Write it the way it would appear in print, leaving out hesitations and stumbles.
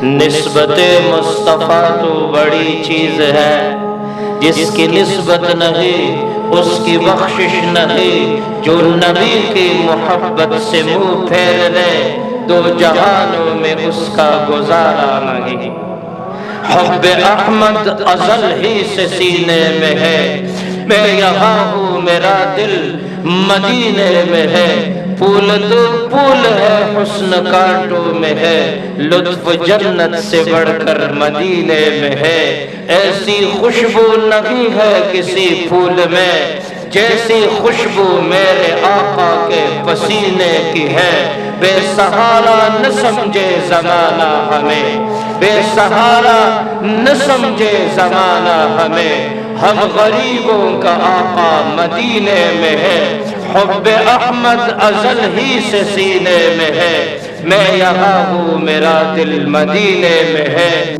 نسبت مصطفیٰ تو بڑی چیز ہے، جس کی نسبت نہیں اس کی بخشش نہیں، جو نبی کی محبت سے منہ پھیر لے دو جہانوں میں اس کا گزارا نہیں۔ حب احمد ازل ہی سے سینے میں ہے، میں یہاں ہوں میرا دل مدینے میں ہے، پھول تو پھول ہے حسن کانٹوں میں ہے، لطف جنت سے بڑھ کر مدینے میں ہے، ایسی خوشبو نہیں ہے کسی پھول میں جیسی خوشبو میرے آقا کے پسینے کی ہے۔ بے سہارا نہ سمجھے زمانہ ہمیں، بے سہارا نہ سمجھے زمانہ ہمیں، ہم غریبوں کا آقا مدینے میں ہے۔ حب احمد ازل ہی سے سینے میں ہے، میں یہاں ہوں میرا دل مدینے میں ہے۔